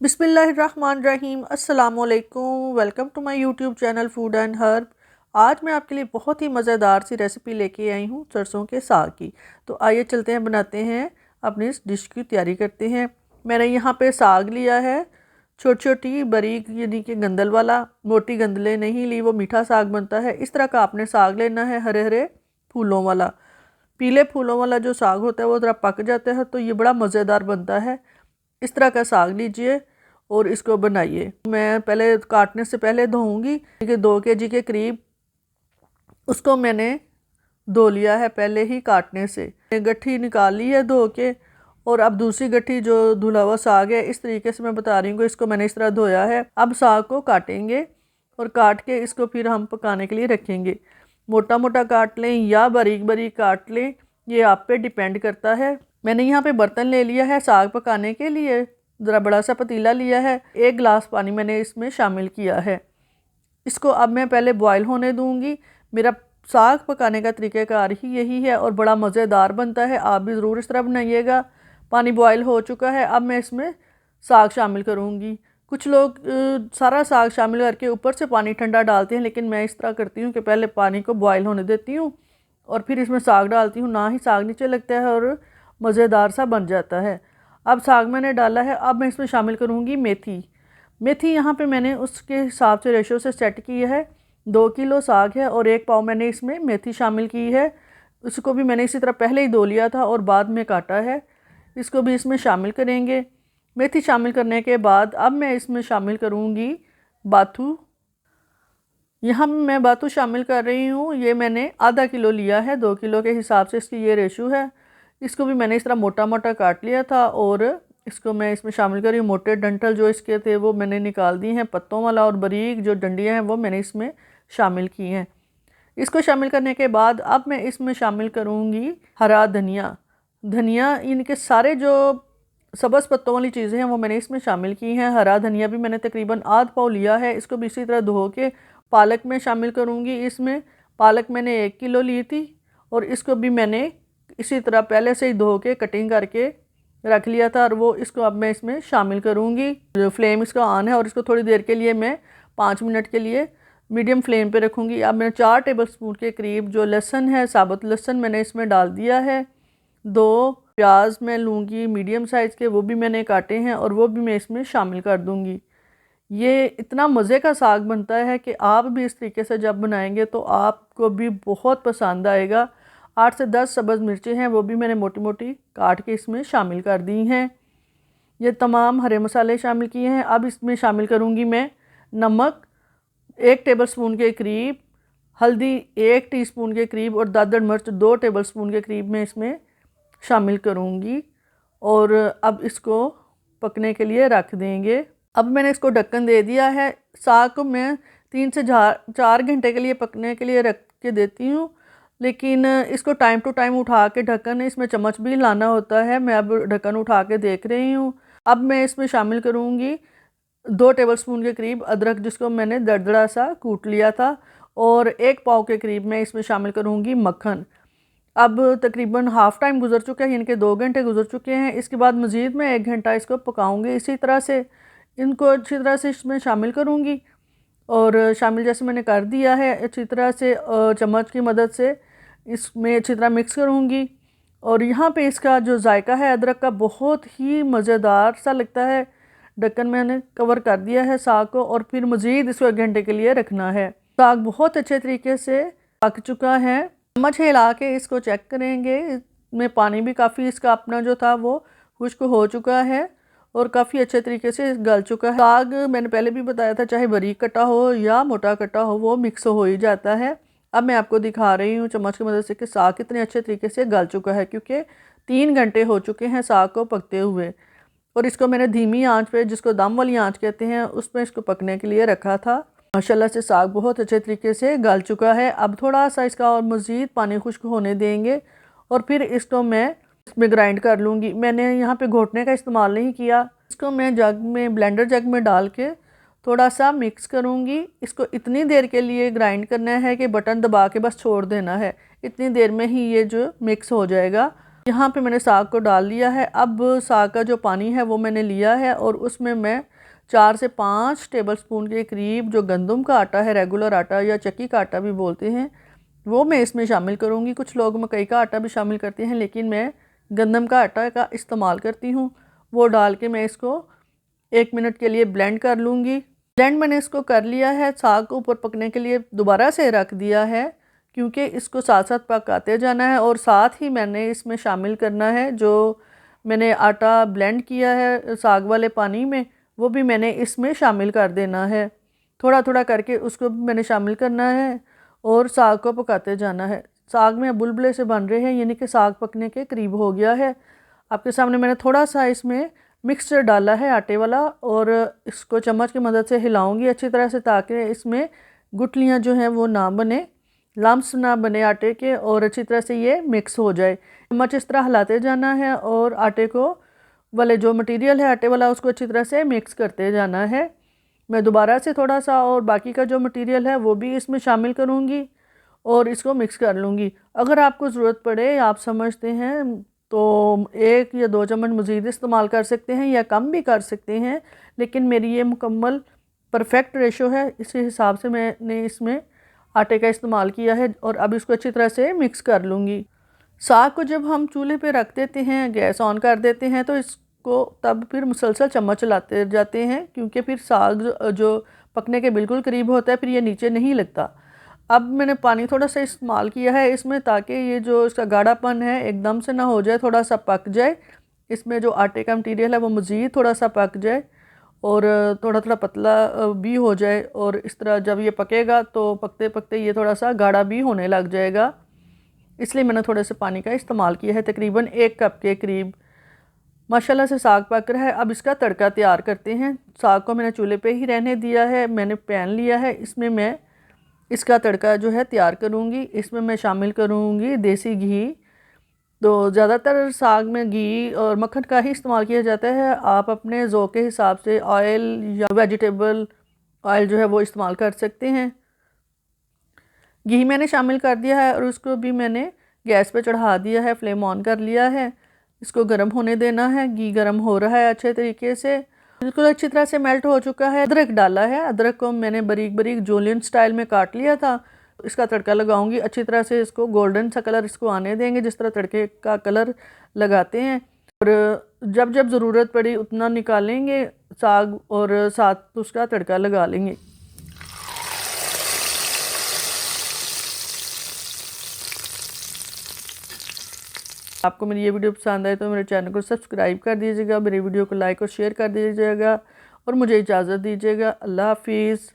बिस्मिल्लाहिर्रहमानिर्रहीम अस्सलामुअलैकुम। Welcome to my YouTube channel food and herb. आज मैं आपके लिए बहुत ही मज़ेदार सी रेसिपी लेके आई हूँ सरसों के साग की। तो आइए चलते हैं, बनाते हैं, अपनी इस डिश की तैयारी करते हैं। मैंने यहाँ पे साग लिया है, छोटी छोटी बारीक, यानी कि गंदल वाला, मोटी गंदलें नहीं ली, वो मीठा साग बनता है। इस तरह का आपने साग लेना है, हरे हरे फूलों वाला। पीले फूलों वाला जो साग होता है वो ज़रा पक जाता है तो ये बड़ा मज़ेदार बनता है। इस तरह का साग लीजिए और इसको बनाइए। मैं पहले काटने से पहले धोऊंगी कि 2 kg के करीब उसको मैंने धो लिया है पहले ही काटने से। गट्ठी निकाल ली है धो के, और अब दूसरी गट्ठी जो धुला हुआ साग है, इस तरीके से मैं बता रही हूँ, इसको मैंने इस तरह धोया है। अब साग को काटेंगे और काट के इसको फिर हम पकाने के लिए रखेंगे। मोटा मोटा काट लें या बारीक बारीक काट लें, ये आप पे डिपेंड करता है। मैंने यहाँ पे बर्तन ले लिया है साग पकाने के लिए, ज़रा बड़ा सा पतीला लिया है, 1 गिलास पानी मैंने इसमें शामिल किया है। इसको अब मैं पहले बॉयल होने दूंगी। मेरा साग पकाने का तरीक़ाकार ही यही है और बड़ा मज़ेदार बनता है, आप भी ज़रूर इस तरह बनाइएगा। पानी बॉयल हो चुका है, अब मैं इसमें साग शामिल करूँगी। कुछ लोग सारा साग शामिल करके ऊपर से पानी ठंडा डालते हैं, लेकिन मैं इस तरह करती हूँ कि पहले पानी को बॉयल होने देती हूँ और फिर इसमें साग डालती हूँ, ना ही साग नीचे लगता है और मज़ेदार सा बन जाता है। अब साग मैंने डाला है, अब मैं इसमें शामिल करूँगी मेथी। मेथी यहाँ पे मैंने उसके हिसाब से रेशो से सेट की है। 2 किलो साग है और 1 पाव मैंने इसमें मेथी शामिल की है। उसको भी मैंने इसी तरह पहले ही धो लिया था और बाद में काटा है। इसको भी इसमें शामिल करेंगे। मेथी शामिल करने के बाद अब मैं इसमें शामिल करूँगी बाथू। यहाँ मैं बाथू शामिल कर रही हूँ, ये मैंने आधा किलो लिया है, 2 किलो के हिसाब से इसकी ये रेशो है। इसको भी मैंने इस तरह मोटा मोटा काट लिया था और इसको मैं इसमें शामिल कर रही हूँ। मोटे डंठल जो इसके थे वो मैंने निकाल दी हैं पत्तों वाला, और बारीक जो डंडियाँ हैं वो मैंने इसमें शामिल की हैं। इसको शामिल करने के बाद अब मैं इसमें शामिल करूँगी हरा धनिया। धनिया, इनके सारे जो सब्ज़ पत्तों वाली चीज़ें हैं वो मैंने इसमें शामिल की हैं। हरा धनिया भी मैंने तकरीबन आध पाव लिया है। इसको भी इसी तरह धो के पालक में शामिल करूँगी। इसमें पालक मैंने 1 किलो ली थी और इसको भी मैंने इसी तरह पहले से ही धो के कटिंग करके रख लिया था, और वो इसको अब मैं इसमें शामिल करूँगी। जो फ्लेम इसका ऑन है और इसको थोड़ी देर के लिए मैं 5 मिनट के लिए मीडियम फ्लेम पे रखूँगी। अब मैं 4 टेबलस्पून के करीब जो लहसुन है, साबुत लहसुन मैंने इसमें डाल दिया है। 2 प्याज मैं लूँगी मीडियम साइज़ के, वो भी मैंने काटे हैं और वो भी मैं इसमें शामिल कर दूँगी। ये इतना मज़े का साग बनता है कि आप भी इस तरीके से जब बनाएंगे तो आपको भी बहुत पसंद आएगा। 8 से 10 सब्ज़ मिर्चें हैं, वो भी मैंने मोटी मोटी काट के इसमें शामिल कर दी हैं। ये तमाम हरे मसाले शामिल किए हैं। अब इसमें शामिल करूँगी मैं नमक 1 टेबलस्पून के करीब, हल्दी 1 टीस्पून के करीब, और दादड़ मिर्च 2 टेबलस्पून के करीब मैं इसमें शामिल करूँगी। और अब इसको पकने के लिए रख देंगे। अब मैंने इसको ढक्कन दे दिया है। साग को मैं 3 से 4 घंटे के लिए पकने के लिए रख के देती हूँ, लेकिन इसको टाइम टू टाइम उठा के ढक्कन, इसमें चम्मच भी लाना होता है। मैं अब ढक्कन उठा के देख रही हूँ। अब मैं इसमें शामिल करूँगी 2 टेबलस्पून के करीब अदरक, जिसको मैंने दरदरा सा कूट लिया था, और 1 पाव के करीब मैं इसमें शामिल करूँगी मक्खन। अब तकरीबन हाफ़ टाइम गुजर चुका है, यानी कि 2 घंटे गुजर चुके हैं। इसके बाद मज़ीद मैं 1 घंटा इसको पकाऊंगी। इसी तरह से इनको अच्छी तरह से इसमें शामिल करूंगी, और शामिल जैसे मैंने कर दिया है, अच्छी तरह से चम्मच की मदद से इसमें अच्छी तरह मिक्स करूंगी। और यहाँ पे इसका जो जायका है अदरक का, बहुत ही मज़ेदार सा लगता है। ढक्कन मैंने कवर कर दिया है साग को, और फिर मज़ीद इसको 1 घंटे के लिए रखना है। साग बहुत अच्छे तरीके से पक चुका है। चम्मच हिला के इसको चेक करेंगे, इसमें पानी भी काफ़ी इसका अपना जो था वो खुश्क हो चुका है और काफ़ी अच्छे तरीके से गल चुका है। साग मैंने पहले भी बताया था, चाहे बारीक कटा हो या मोटा कटा हो, वो मिक्स हो ही जाता है। अब मैं आपको दिखा रही हूँ चम्मच की मदद से कि साग कितने अच्छे तरीके से गल चुका है, क्योंकि 3 घंटे हो चुके हैं साग को पकते हुए। और इसको मैंने धीमी आंच पे, जिसको दम वाली आंच कहते हैं, उसमें इसको पकने के लिए रखा था। माशाल्लाह से साग बहुत अच्छे तरीके से गल चुका है। अब थोड़ा सा इसका और मज़ीद पानी खुश्क होने देंगे और फिर इसको मैं इसमें ग्राइंड कर लूँगी। मैंने यहाँ पे घोटने का इस्तेमाल नहीं किया। इसको मैं जग में, ब्लेंडर जग में डाल के थोड़ा सा मिक्स करूँगी। इसको इतनी देर के लिए ग्राइंड करना है कि बटन दबा के बस छोड़ देना है। इतनी देर में ही ये जो मिक्स हो जाएगा। यहाँ पे मैंने साग को डाल दिया है। अब साग का जो पानी है वो मैंने लिया है और उसमें मैं 4 से 5 टेबलस्पून के करीब जो गंदम का आटा है, रेगुलर आटा या चक्की का आटा भी बोलते हैं, वो मैं इसमें शामिल करूँगी। कुछ लोग मकई का आटा भी शामिल करते हैं, लेकिन मैं गंदम का आटा का इस्तेमाल करती हूँ। वो डाल के मैं इसको 1 मिनट के लिए ब्लेंड कर लूँगी। ब्लेंड मैंने इसको कर लिया है। साग को ऊपर पकने के लिए दोबारा से रख दिया है, क्योंकि इसको साथ साथ पकाते जाना है और साथ ही मैंने इसमें शामिल करना है जो मैंने आटा ब्लेंड किया है साग वाले पानी में, वो भी मैंने इसमें शामिल कर देना है। थोड़ा थोड़ा करके उसको भी मैंने शामिल करना है और साग को पकाते जाना है। साग में बुलबुले से बन रहे हैं, यानी कि साग पकने के करीब हो गया है। आपके सामने मैंने थोड़ा सा इसमें मिक्सचर डाला है आटे वाला और इसको चम्मच की मदद से हिलाऊंगी अच्छी तरह से, ताकि इसमें गुठलियाँ जो हैं वो ना बने, लम्स ना बने आटे के, और अच्छी तरह से ये मिक्स हो जाए। चम्मच इस तरह हिलाते जाना है और आटे को वाले जो मटेरियल है आटे वाला उसको अच्छी तरह से मिक्स करते जाना है। मैं दोबारा से थोड़ा सा और बाकी का जो मटेरियल है वो भी इसमें शामिल करूँगी और इसको मिक्स कर लूँगी। अगर आपको ज़रूरत पड़े, आप समझते हैं, तो 1 या 2 चम्मच मज़ीद इस्तेमाल कर सकते हैं या कम भी कर सकते हैं, लेकिन मेरी ये मुकम्मल परफेक्ट रेशो है, इसी हिसाब से मैंने इसमें आटे का इस्तेमाल किया है। और अब इसको अच्छी तरह से मिक्स कर लूँगी। साग को जब हम चूल्हे पे रख देते हैं, गैस ऑन कर देते हैं, तो इसको तब फिर मुसलसल चम्मच चलाते जाते हैं, क्योंकि फिर साग जो पकने के बिल्कुल करीब होता है, फिर ये नीचे नहीं लगता। अब मैंने पानी थोड़ा सा इस्तेमाल किया है इसमें, ताकि ये जो इसका गाढ़ापन है एकदम से ना हो जाए, थोड़ा सा पक जाए। इसमें जो आटे का मटीरियल है वो मज़ीद थोड़ा सा पक जाए और थोड़ा थोड़ा पतला भी हो जाए। और इस तरह जब ये पकेगा तो पकते पकते ये थोड़ा सा गाढ़ा भी होने लग जाएगा, इसलिए मैंने थोड़े से पानी का इस्तेमाल किया है, तकरीबन 1 कप के करीब। माशाल्लाह से साग पक रहा है। अब इसका तड़का तैयार करते हैं। साग को मैंने चूल्हे पे ही रहने दिया है, मैंने पैन लिया है, इसमें मैं इसका तड़का जो है तैयार करूँगी। इसमें मैं शामिल करूँगी देसी घी। तो ज़्यादातर साग में घी और मक्खन का ही इस्तेमाल किया जाता है। आप अपने ज़ौक़ के हिसाब से ऑयल या वेजिटेबल ऑयल जो है वो इस्तेमाल कर सकते हैं। घी मैंने शामिल कर दिया है और उसको भी मैंने गैस पे चढ़ा दिया है, फ्लेम ऑन कर लिया है। इसको गर्म होने देना है। घी गर्म हो रहा है अच्छे तरीके से, बिल्कुल अच्छी तरह से मेल्ट हो चुका है। अदरक डाला है, अदरक को मैंने बारीक बारीक जूलियन स्टाइल में काट लिया था। इसका तड़का लगाऊंगी अच्छी तरह से, इसको गोल्डन सा कलर इसको आने देंगे, जिस तरह तड़के का कलर लगाते हैं। और जब जब ज़रूरत पड़ी उतना निकालेंगे साग और साथ उसका तड़का लगा लेंगे। आपको मेरी ये वीडियो पसंद आए तो मेरे चैनल को सब्सक्राइब कर दीजिएगा, मेरी वीडियो को लाइक और शेयर कर दीजिएगा और मुझे इजाज़त दीजिएगा। अल्लाह हाफिज़।